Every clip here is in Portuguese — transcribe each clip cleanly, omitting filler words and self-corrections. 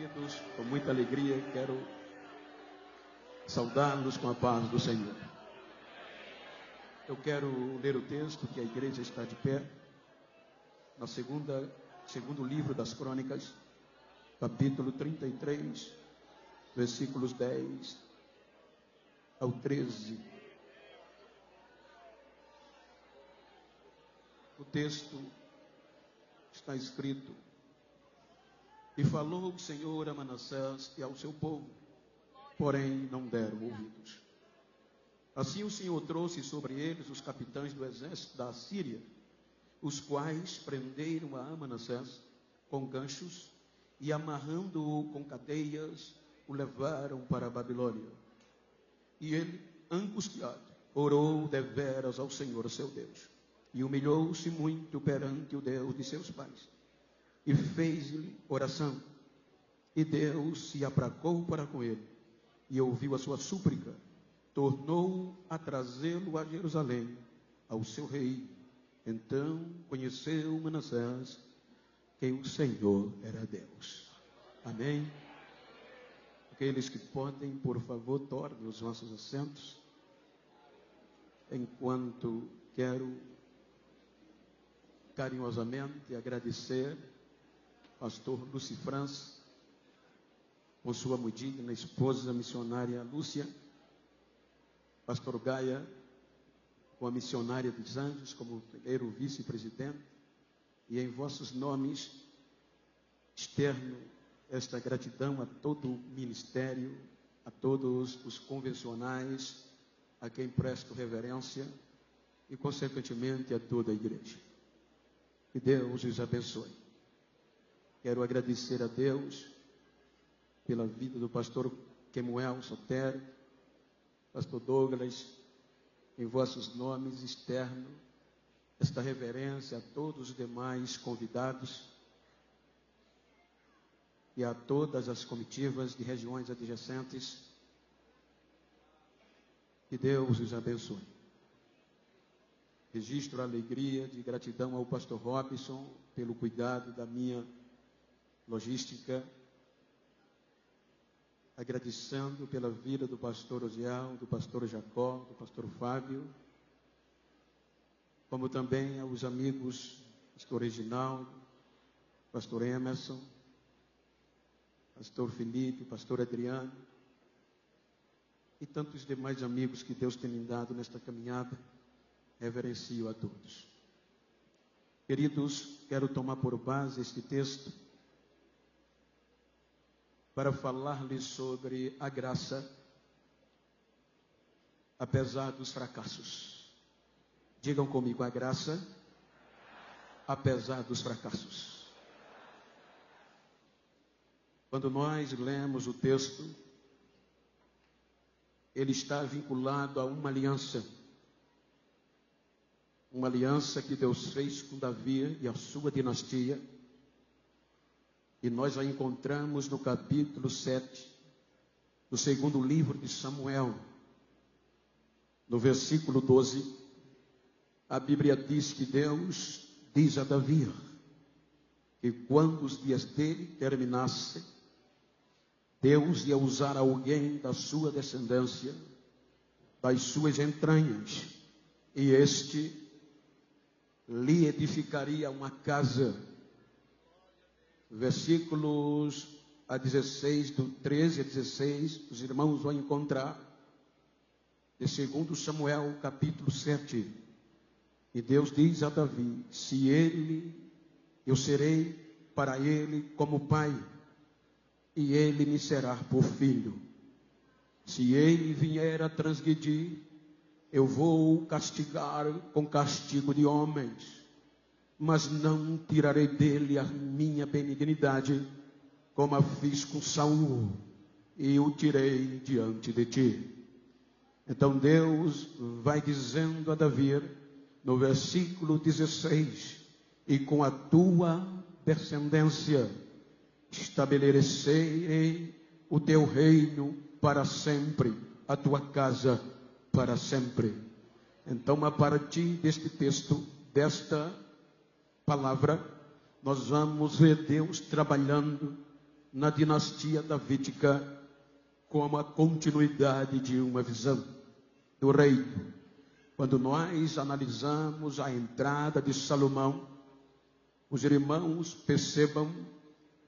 Queridos, com muita alegria, quero saudá-los com a paz do Senhor. Eu quero ler o texto que a igreja está de pé, na segundo livro das Crônicas, capítulo 33, versículos 10 ao 13. O texto está escrito: E falou o Senhor a Manassés e ao seu povo, porém não deram ouvidos. Assim o Senhor trouxe sobre eles os capitães do exército da Assíria, os quais prenderam a Manassés com ganchos e, amarrando-o com cadeias, o levaram para a Babilônia. E ele, angustiado, orou deveras ao Senhor seu Deus, e humilhou-se muito perante o Deus de seus pais, e fez-lhe oração, e Deus se apracou para com ele, e ouviu a sua súplica, tornou a trazê-lo a Jerusalém, ao seu rei. Então conheceu Manassés que o Senhor era Deus. Amém? Aqueles que podem, por favor, tornem os nossos assentos, enquanto quero carinhosamente agradecer pastor Lúcio França, com sua muito digna esposa missionária Lúcia, pastor Gaia, com a missionária dos Anjos, como primeiro vice-presidente, e em vossos nomes externo esta gratidão a todo o ministério, a todos os convencionais, a quem presto reverência, e consequentemente a toda a igreja. Que Deus os abençoe. Quero agradecer a Deus pela vida do pastor Kemuel Sotero, pastor Douglas, em vossos nomes externo, esta reverência a todos os demais convidados e a todas as comitivas de regiões adjacentes. Que Deus os abençoe. Registro a alegria de gratidão ao pastor Robson pelo cuidado da minha logística, agradecendo pela vida do pastor Osiel, do pastor Jacó, do pastor Fábio, como também aos amigos pastor Reginaldo, pastor Emerson, pastor Felipe, pastor Adriano e tantos demais amigos que Deus tem me dado nesta caminhada. Reverencio a todos. Queridos, quero tomar por base este texto para falar-lhes sobre a graça, apesar dos fracassos. Digam comigo: a graça, apesar dos fracassos. Quando nós lemos o texto, ele está vinculado a uma aliança que Deus fez com Davi e a sua dinastia, e nós a encontramos no capítulo 7, do segundo livro de Samuel, no versículo 12, a Bíblia diz que Deus diz a Davi que quando os dias dele terminassem, Deus ia usar alguém da sua descendência, das suas entranhas, e este lhe edificaria uma casa. Versículos a 16, do 13 a 16, os irmãos vão encontrar, de 2 Samuel, capítulo 7. E Deus diz a Davi: eu serei para ele como pai, e ele me será por filho. Se ele vier a transgredir, eu vou castigar com castigo de homens, mas não tirarei dele a minha benignidade, como a fiz com Saul, e o tirei diante de ti. Então Deus vai dizendo a Davi, no versículo 16, e com a tua descendência estabelecerei o teu reino para sempre, a tua casa para sempre. Então, a partir deste texto, desta palavra, nós vamos ver Deus trabalhando na dinastia davídica como a continuidade de uma visão do reino. Quando nós analisamos a entrada de Salomão, os irmãos percebam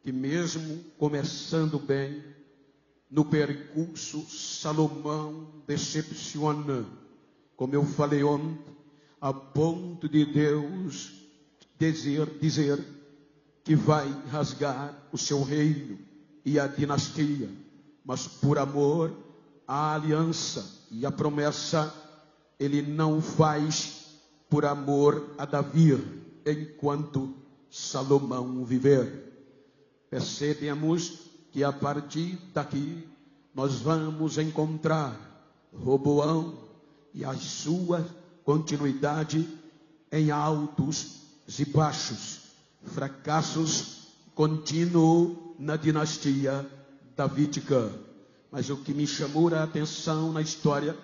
que mesmo começando bem, no percurso Salomão decepciona, como eu falei ontem, a ponto de Deus dizer que vai rasgar o seu reino e a dinastia, mas por amor à aliança e à promessa, ele não faz por amor a Davi, enquanto Salomão viver. Percebemos que a partir daqui nós vamos encontrar Roboão e a sua continuidade em altos e baixos, fracassos contínuos na dinastia davídica. Mas o que me chamou a atenção na história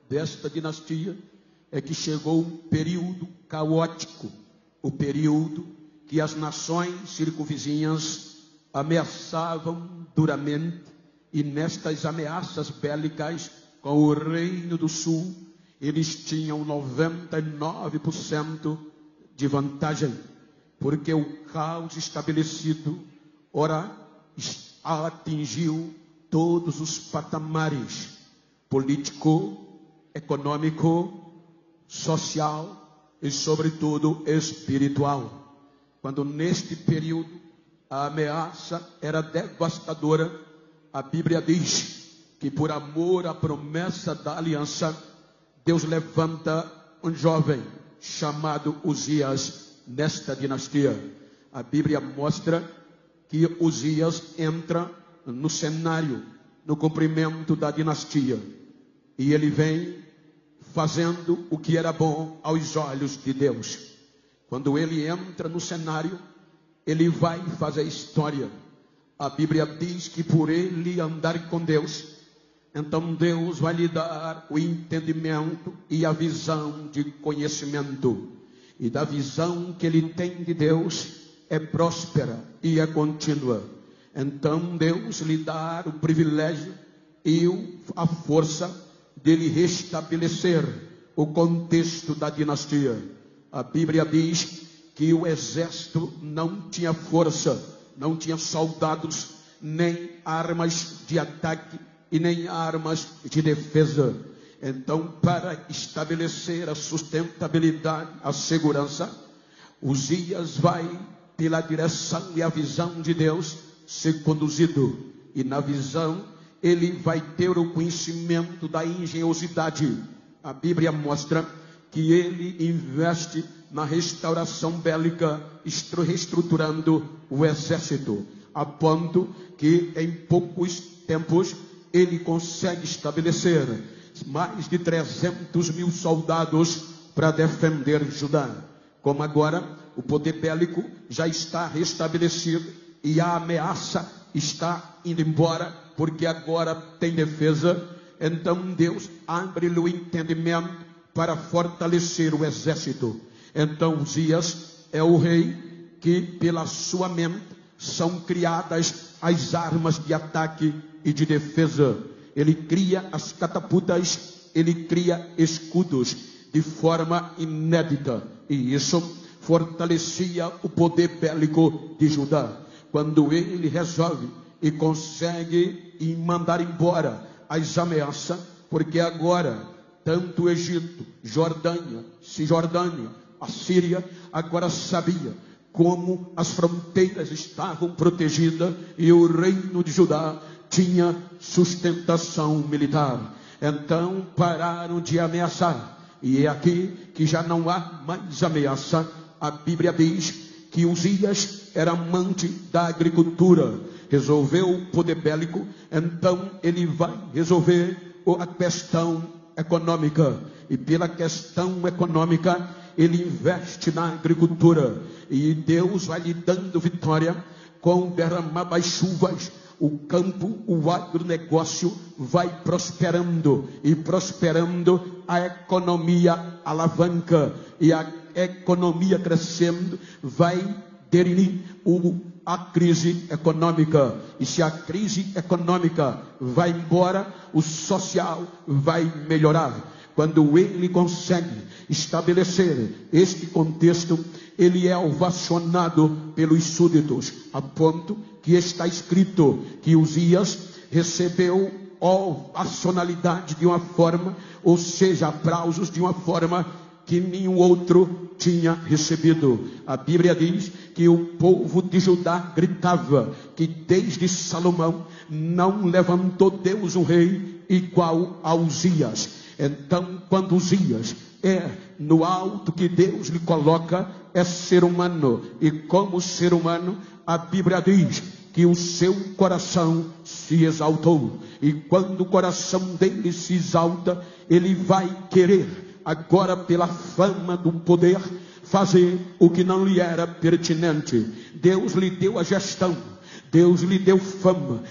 desta dinastia é que chegou um período caótico, o período que as nações circunvizinhas ameaçavam duramente, e nestas ameaças bélicas com o Reino do Sul, eles tinham 99% de vantagem, porque o caos estabelecido, ora, atingiu todos os patamares: político, econômico, social e, sobretudo, espiritual. Quando neste período a ameaça era devastadora, a Bíblia diz que por amor à promessa da aliança, Deus levanta um jovem chamado Uzias nesta dinastia. A Bíblia mostra que Uzias entra no cenário, no cumprimento da dinastia, e ele vem fazendo o que era bom aos olhos de Deus. Quando ele entra no cenário, ele vai fazer história. A Bíblia diz que por ele andar com Deus, então Deus vai lhe dar o entendimento e a visão de conhecimento. E da visão que ele tem de Deus é próspera e é contínua. Então Deus lhe dá o privilégio e a força dele restabelecer o contexto da dinastia. A Bíblia diz que o exército não tinha força, não tinha soldados, nem armas de ataque e nem armas de defesa. Então, para estabelecer a sustentabilidade, a segurança, Uzias vai, pela direção e a visão de Deus, ser conduzido. E na visão, ele vai ter o conhecimento da engenhosidade. A Bíblia mostra que ele investe na restauração bélica, reestruturando o exército, a ponto que em poucos tempos ele consegue estabelecer mais de 300 mil soldados para defender Judá. Como agora o poder bélico já está restabelecido e a ameaça está indo embora, porque agora tem defesa, então Deus abre-lhe o entendimento para fortalecer o exército. Então Uzias é o rei que pela sua mente são criadas as armas de ataque e de defesa. Ele cria as catapultas, ele cria escudos de forma inédita, e isso fortalecia o poder bélico de Judá. Quando ele resolve e consegue mandar embora as ameaças, porque agora tanto o Egito, Jordânia, Cisjordânia, a Síria, agora sabia como as fronteiras estavam protegidas e o reino de Judá tinha sustentação militar. Então pararam de ameaçar, e é aqui que já não há mais ameaça. A Bíblia diz que Uzias era amante da agricultura, resolveu o poder bélico, então ele vai resolver a questão econômica, e pela questão econômica ele investe na agricultura, e Deus vai lhe dando vitória com derramar das chuvas. O campo, o agronegócio vai prosperando, e prosperando a economia alavanca, e a economia crescendo vai definir a crise econômica. E se a crise econômica vai embora, o social vai melhorar. Quando ele consegue estabelecer este contexto, ele é ovacionado pelos súditos, a ponto que está escrito que Uzias recebeu ovacionalidade de uma forma, ou seja, aplausos de uma forma que nenhum outro tinha recebido. A Bíblia diz que o povo de Judá gritava que desde Salomão não levantou Deus um rei igual a Uzias. Então, quando Uzias é no alto que Deus lhe coloca, é ser humano, e como ser humano, a Bíblia diz que o seu coração se exaltou, e quando o coração dele se exalta, ele vai querer, agora pela fama do poder, fazer o que não lhe era pertinente. Deus lhe deu a gestão, Deus lhe deu fama,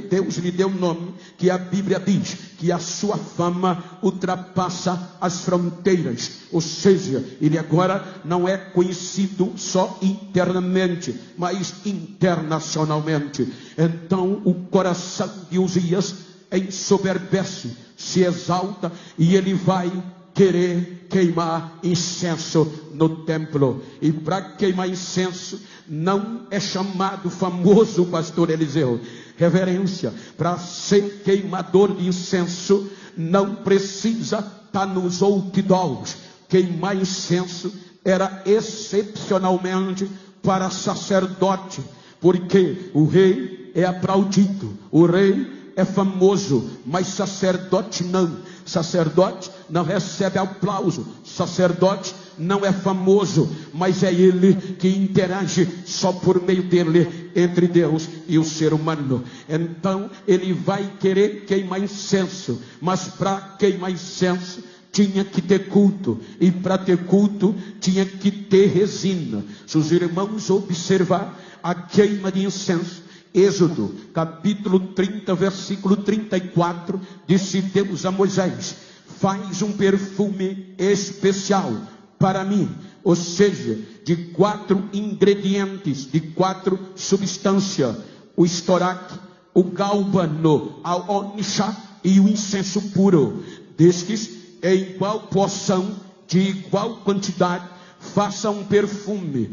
Deus lhe deu nome, que a Bíblia diz que a sua fama ultrapassa as fronteiras, ou seja, ele agora não é conhecido só internamente, mas internacionalmente. Então o coração de Uzias ensoberbece, se exalta, e ele vai querer queimar incenso no templo. E para queimar incenso não é chamado famoso pastor Eliseu, reverência. Para ser queimador de incenso não precisa estar nos outdoors. Queimar incenso era excepcionalmente para sacerdote, porque o rei é aplaudido, o rei é famoso, mas sacerdote não. Sacerdote não recebe aplauso, sacerdote não é famoso, mas é ele que interage só por meio dele entre Deus e o ser humano. Então ele vai querer queimar incenso, mas para queimar incenso tinha que ter culto, e para ter culto tinha que ter resina. Se os irmãos observar a queima de incenso, Êxodo, capítulo 30, versículo 34, disse Deus a Moisés: faz um perfume especial para mim, ou seja, de 4 ingredientes, de 4 substâncias: o estoraque, o gálbano, a ônix e o incenso puro. Destes, em igual porção, de igual quantidade, faça um perfume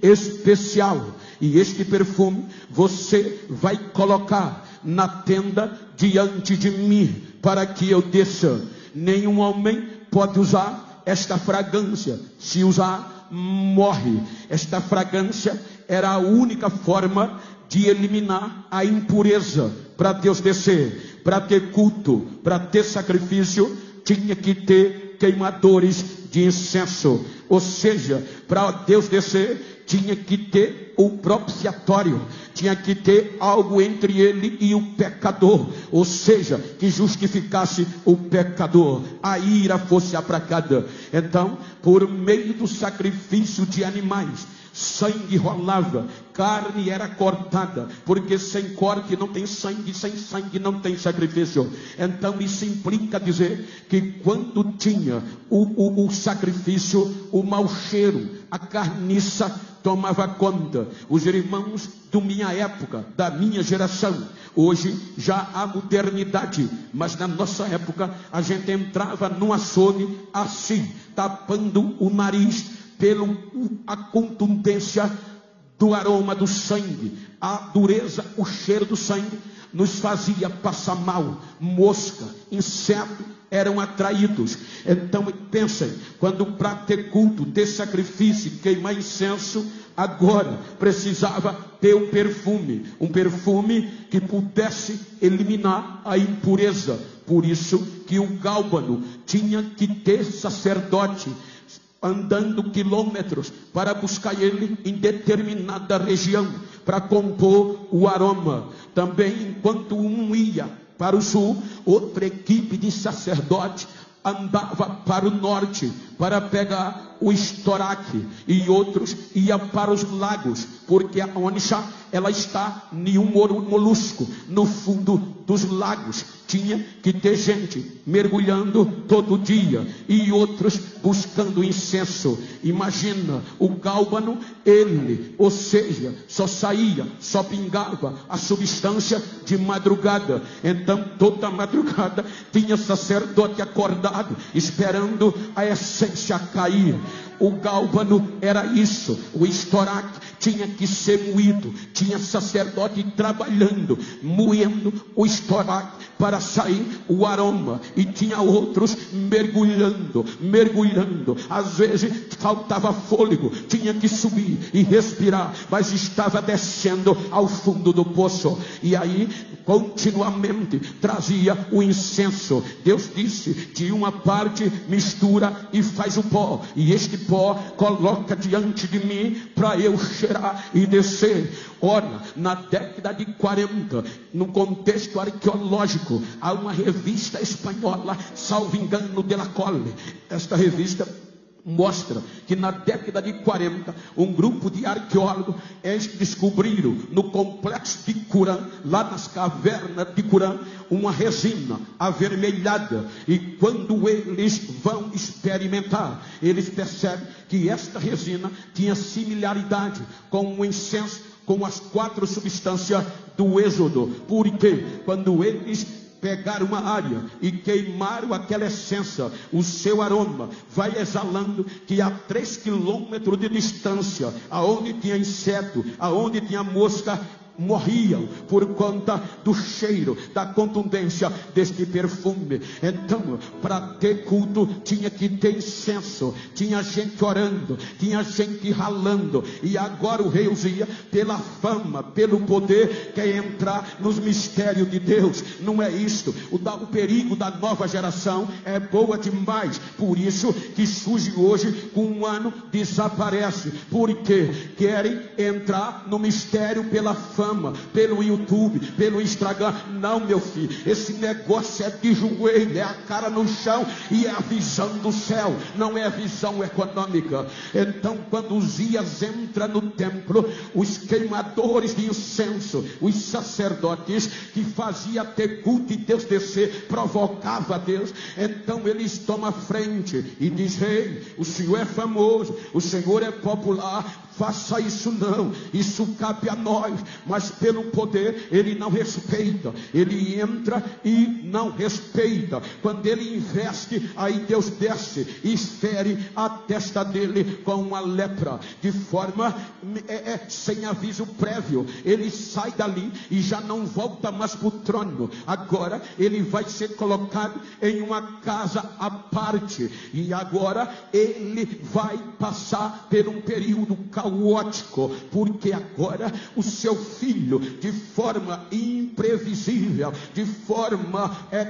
especial. E este perfume você vai colocar na tenda diante de mim, para que eu desça. Nenhum homem pode usar esta fragrância. Se usar, morre. Esta fragrância era a única forma de eliminar a impureza. Para Deus descer, para ter culto, para ter sacrifício, tinha que ter queimadores de incenso. Ou seja, para Deus descer, tinha que ter o propiciatório, tinha que ter algo entre ele e o pecador, ou seja, que justificasse o pecador, a ira fosse aplacada. Então, por meio do sacrifício de animais, sangue rolava, carne era cortada, porque sem corte não tem sangue, sem sangue não tem sacrifício. Então isso implica dizer que quando tinha o sacrifício, o mau cheiro, a carniça tomava conta. Os irmãos da minha época, da minha geração, hoje já há modernidade, mas na nossa época a gente entrava num açougue assim, tapando o nariz pela a contundência do aroma do sangue, a dureza, o cheiro do sangue nos fazia passar mal. Mosca, inseto eram atraídos. Então pensem, quando para ter culto, ter sacrifício, queimar incenso, agora precisava ter um perfume que pudesse eliminar a impureza. Por isso que o gálbano tinha que ter sacerdote andando quilômetros para buscar ele em determinada região, para compor o aroma. Também, enquanto um ia para o sul, outra equipe de sacerdotes andava para o norte, para pegar o estoraque, e outros iam para os lagos, porque a onça, ela está em um molusco no fundo dos lagos. Tinha que ter gente mergulhando todo dia, e outros buscando incenso. Imagina, o gálbano, ele, ou seja, só saía, só pingava a substância de madrugada. Então toda madrugada tinha sacerdote acordado, esperando a essência cair. O gálbano era isso, o estoraque tinha que ser moído, tinha sacerdote trabalhando, moendo o estoraque para sair o aroma, e tinha outros mergulhando, às vezes faltava fôlego, tinha que subir e respirar, mas estava descendo ao fundo do poço, e aí continuamente trazia o incenso. Deus disse: de uma parte mistura e faz o pó, e este pó coloca diante de mim para eu cheirar e descer. Ora, na década de 40, no contexto arqueológico, há uma revista espanhola, salvo engano, de La Colle. Esta revista mostra que na década de 40, um grupo de arqueólogos descobriram no complexo de Curã, lá nas cavernas de Curã, uma resina avermelhada, e quando eles vão experimentar, eles percebem que esta resina tinha similaridade com o incenso, com as 4 substâncias do Êxodo, porque quando eles pegaram uma área e queimaram aquela essência, o seu aroma vai exalando, que a 3 quilômetros de distância, aonde tinha inseto, aonde tinha mosca, morriam por conta do cheiro, da contundência deste perfume. Então, para ter culto, tinha que ter incenso, tinha gente orando, tinha gente ralando. E agora o rei Uzias, pela fama, pelo poder, quer entrar nos mistérios de Deus. Não é isto. O perigo da nova geração é boa demais, por isso que surge hoje, com um ano desaparece, porque querem entrar no mistério pela fama, pelo YouTube, pelo Instagram. Não, meu filho, esse negócio é de joelho, é a cara no chão, e é a visão do céu, não é a visão econômica. Então, quando Uzias entra no templo, os queimadores de incenso, os sacerdotes que faziam ter culto e Deus descer, provocava Deus. Então eles tomam a frente e diz: rei, o senhor é famoso, o senhor é popular, faça isso não, isso cabe a nós. Mas pelo poder ele não respeita, ele entra e não respeita. Quando ele investe, aí Deus desce e fere a testa dele com uma lepra, de forma sem aviso prévio. Ele sai dali e já não volta mais para o trono. Agora ele vai ser colocado em uma casa à parte, e agora ele vai passar por um período caótico, porque agora o seu filho, de forma imprevisível, de forma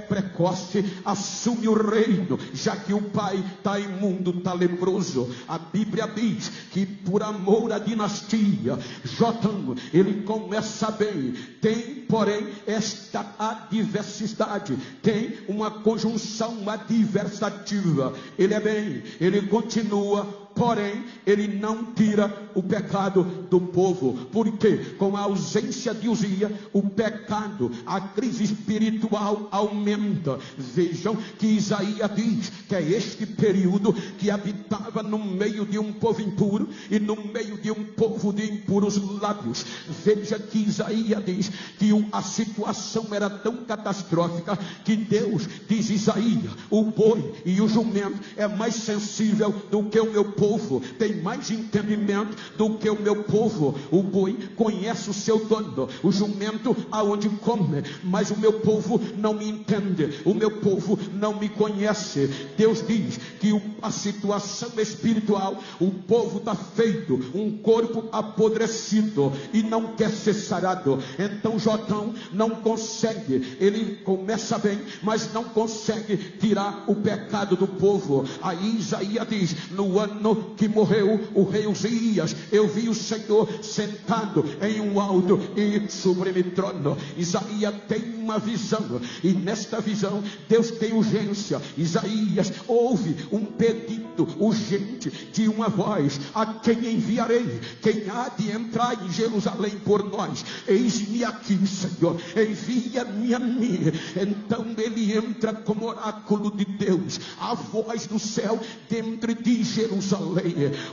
precoce, assume o reino, já que o pai está imundo, está leproso. A Bíblia diz que por amor à dinastia, Jotam, ele começa bem, tem porém esta adversidade, tem uma conjunção adversativa. Ele é bem, ele continua, porém ele não tira o pecado do povo, porque com a ausência de Uzias, o pecado, a crise espiritual aumenta. Vejam que Isaías diz que é este período que habitava no meio de um povo impuro e no meio de um povo de impuros lábios. Veja que Isaías diz que a situação era tão catastrófica que Deus diz: Isaías, o boi e o jumento é mais sensível do que o meu povo, tem mais entendimento do que o meu povo. O boi conhece o seu dono, o jumento aonde come, mas o meu povo não me entende, o meu povo não me conhece. Deus diz que a situação espiritual, o povo está feito um corpo apodrecido e não quer ser sarado. Então Jotão não consegue, ele começa bem, mas não consegue tirar o pecado do povo. Aí Isaías diz: no ano ano que morreu o rei Uzias, eu vi o Senhor sentado em um alto e sublime trono. Isaías tem uma visão, e nesta visão Deus tem urgência. Isaías ouve um pedido urgente de uma voz: a quem enviarei? Quem há de entrar em Jerusalém por nós? Eis-me aqui, Senhor, envia-me a mim. Então ele entra como oráculo de Deus, a voz do céu dentro de Jerusalém.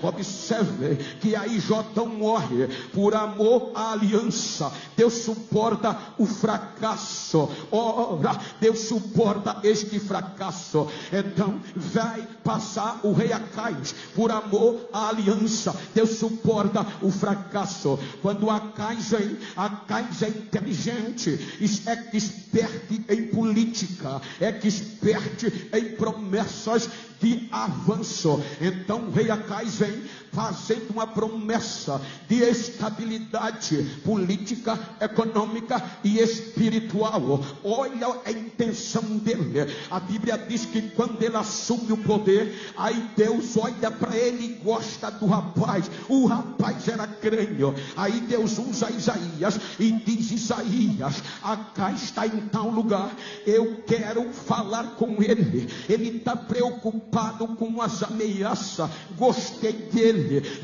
Observe que aí Jotão morre por amor à aliança. Deus suporta o fracasso. Ora, Deus suporta este fracasso. Então vai passar o rei Acais por amor à aliança. Deus suporta o fracasso. Quando Acais é inteligente, é expert em política, é expert em promessas de avanço. Então o rei Acais vem fazendo uma promessa de estabilidade política, econômica e espiritual. Olha a intenção dele. A Bíblia diz que quando ele assume o poder, aí Deus olha para ele e gosta do rapaz. O rapaz era crânio. Aí Deus usa Isaías e diz: Isaías, Acais está em tal lugar, eu quero falar com ele. Ele está preocupado com as ameaças. Gostei dele.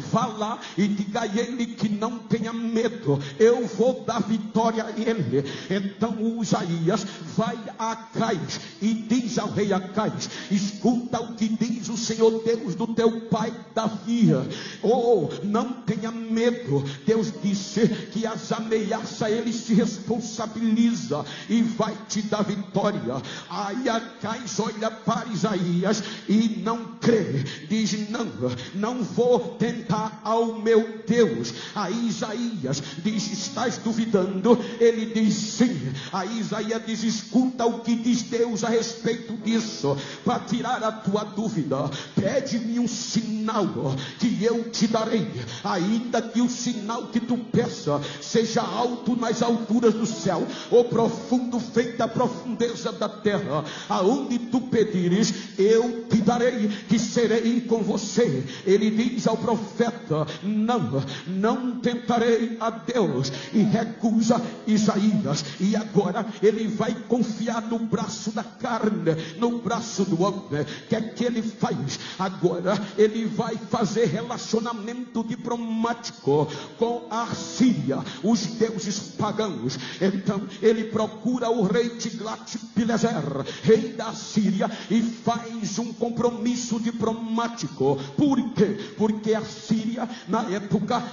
Vá lá e diga a ele que não tenha medo, eu vou dar vitória a ele. Então o Isaías vai a Acais e diz ao rei Acais: escuta o que diz o Senhor Deus do teu pai Davi. Oh, não tenha medo. Deus disse que as ameaças ele se responsabiliza e vai te dar vitória. Aí Acais olha para Isaías e não crê, diz: não vou tentar ao meu Deus. Aí Isaías diz: estás duvidando? Ele diz: sim. Aí Isaías diz: escuta o que diz Deus a respeito disso. Para tirar a tua dúvida, pede-me um sinal que eu te darei, ainda que o sinal que tu peça seja alto nas alturas do céu, ou profundo feito a profundeza da terra. Aonde tu pedires, eu te darei, que serei com você. Ele diz ao profeta: não tentarei a Deus, e recusa Isaías. E agora ele vai confiar no braço da carne, no braço do homem. O que é que ele faz? Agora ele vai fazer relacionamento diplomático com a Síria, os deuses pagãos. Então ele procura o rei Tiglat-Pileser, rei da Síria, e faz um compromisso diplomático. Por quê? Porque a Síria na época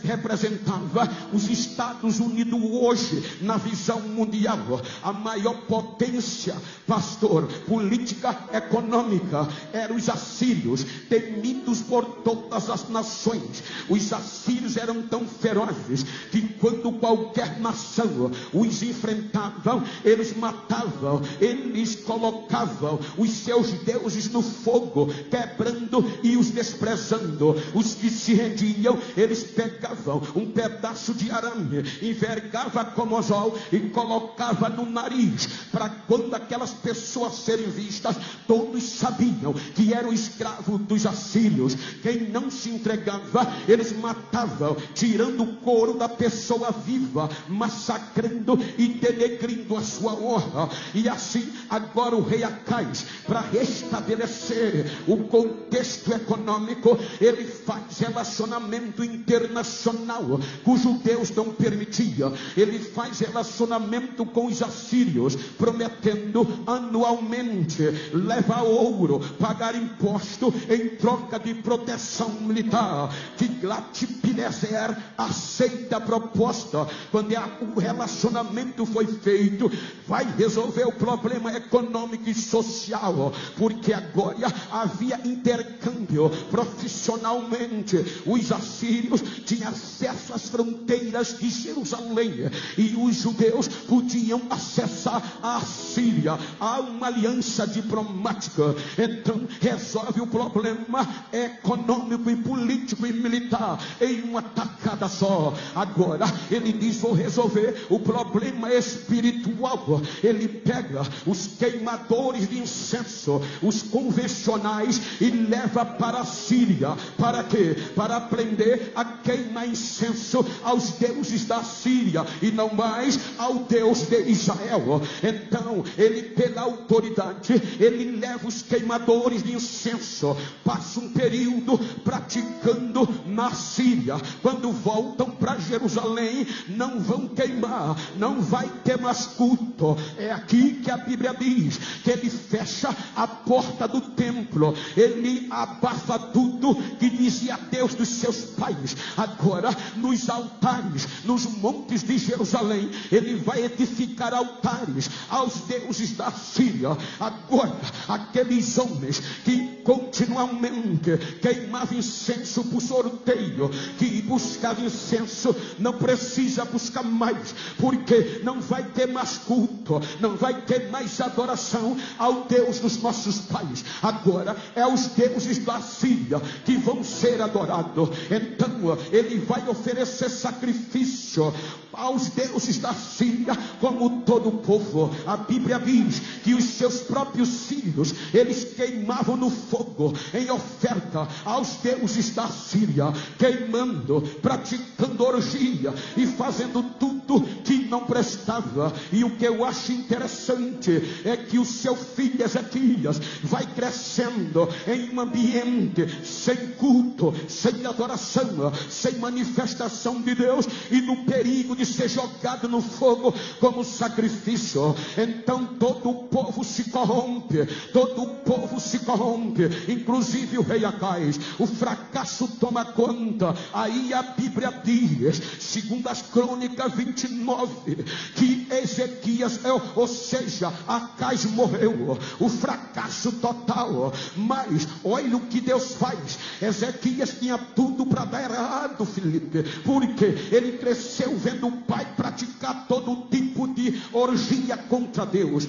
representava os Estados Unidos hoje, na visão mundial, a maior potência, pastor, política, econômica, eram os assírios, temidos por todas as nações. Os assírios eram tão ferozes que quando qualquer nação os enfrentavam, eles matavam, eles colocavam os seus deuses no fogo, quebrando e os desprezando. Os que se rendiam, eles pegavam um pedaço de arame, envergava como anzol e colocava no nariz, para quando aquelas pessoas serem vistas, todos sabiam que eram escravos dos assírios. Quem não se entregava, eles matavam, tirando o couro da pessoa viva, massacrando e denegrindo a sua honra. E assim agora o rei Acais, para restabelecer o contexto econômico, ele faz relacionamento internacional cujo Deus não permitia. Ele faz relacionamento com os assírios, prometendo anualmente levar ouro, pagar imposto em troca de proteção militar. Tiglat-Pileser aceita a proposta. Quando o relacionamento foi feito, vai resolver o problema econômico e social, porque agora havia intercâmbio. Profissionalmente, os assírios tinham acesso às fronteiras de Jerusalém, e os judeus podiam acessar a Síria. Há uma aliança diplomática. Então resolve o problema econômico e político e militar em uma tacada só. Agora ele diz: vou resolver o problema espiritual. Ele pega os queimadores de incenso, os convertidos convencionais e leva para a Síria. Para quê? Para aprender a queimar incenso aos deuses da Síria e não mais ao Deus de Israel. Então ele, pela autoridade, ele leva os queimadores de incenso, passa um período praticando na Síria. Quando voltam para Jerusalém, não vão queimar, não vai ter mais culto. É aqui que a Bíblia diz que ele fecha a porta do templo, ele abafa tudo que dizia Deus dos seus pais. Agora, nos altares, nos montes de Jerusalém, ele vai edificar altares aos deuses da Síria. Agora, aqueles homens que continuamente queimavam incenso por sorteio, que buscavam incenso, não precisa buscar mais, porque não vai ter mais culto, não vai ter mais adoração ao Deus dos nossos pais. Agora é os deuses da Síria que vão ser adorados. Então ele vai oferecer sacrifício aos deuses da Síria, como todo o povo. A Bíblia diz que os seus próprios filhos eles queimavam no fogo em oferta aos deuses da Síria, queimando, praticando orgia e fazendo tudo que não prestava. E o que eu acho interessante é que o seu filho Ezequias vai crescendo em um ambiente sem culto, sem adoração, sem manifestação de Deus, e no perigo de ser jogado no fogo como sacrifício. Então todo o povo se corrompe, todo o povo se corrompe, inclusive o rei Acais. O fracasso toma conta. Aí a Bíblia diz, segundo as Crônicas 29, que Ezequias, ou seja, Acais morreu. O fracasso total. Mas olha o que Deus faz. Ezequias tinha tudo para dar errado, Felipe, porque ele cresceu vendo o pai praticar todo tipo de orgia contra Deus.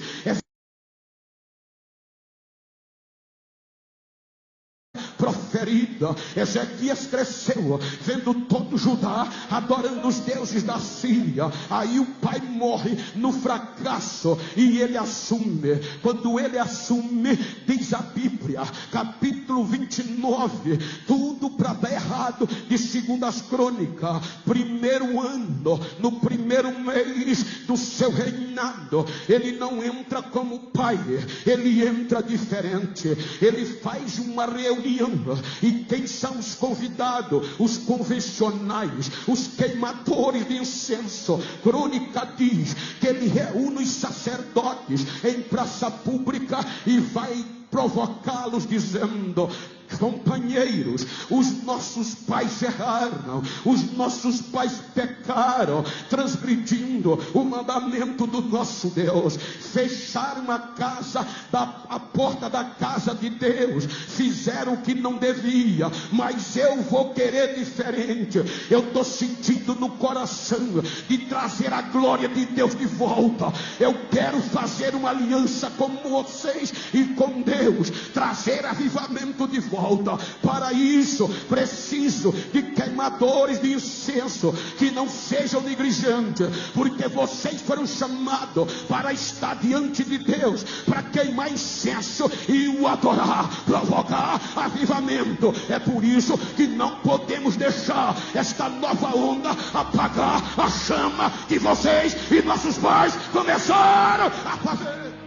Proferida, Ezequias cresceu vendo todo Judá adorando os deuses da Síria. Aí o pai morre no fracasso e ele assume. Quando ele assume, diz a Bíblia, capítulo 29, tudo para dar errado, de segundo as Crônicas, primeiro ano, no primeiro mês do seu reinado, ele não entra como pai, ele entra diferente. Ele faz uma reunião. E quem são os convidados? Os convencionais, os queimadores de incenso. Crônica diz que ele reúne os sacerdotes em praça pública e vai provocá-los dizendo: companheiros, os nossos pais erraram, os nossos pais pecaram, transgredindo o mandamento do nosso Deus, fecharam a porta da casa de Deus, fizeram o que não devia, mas eu vou querer diferente. Eu estou sentindo no coração de trazer a glória de Deus de volta. Eu quero fazer uma aliança com vocês e com Deus, trazer avivamento de volta. Para isso preciso de queimadores de incenso que não sejam negligentes, porque vocês foram chamados para estar diante de Deus, para queimar incenso e o adorar, provocar avivamento. É por isso que não podemos deixar esta nova onda apagar a chama que vocês e nossos pais começaram a fazer.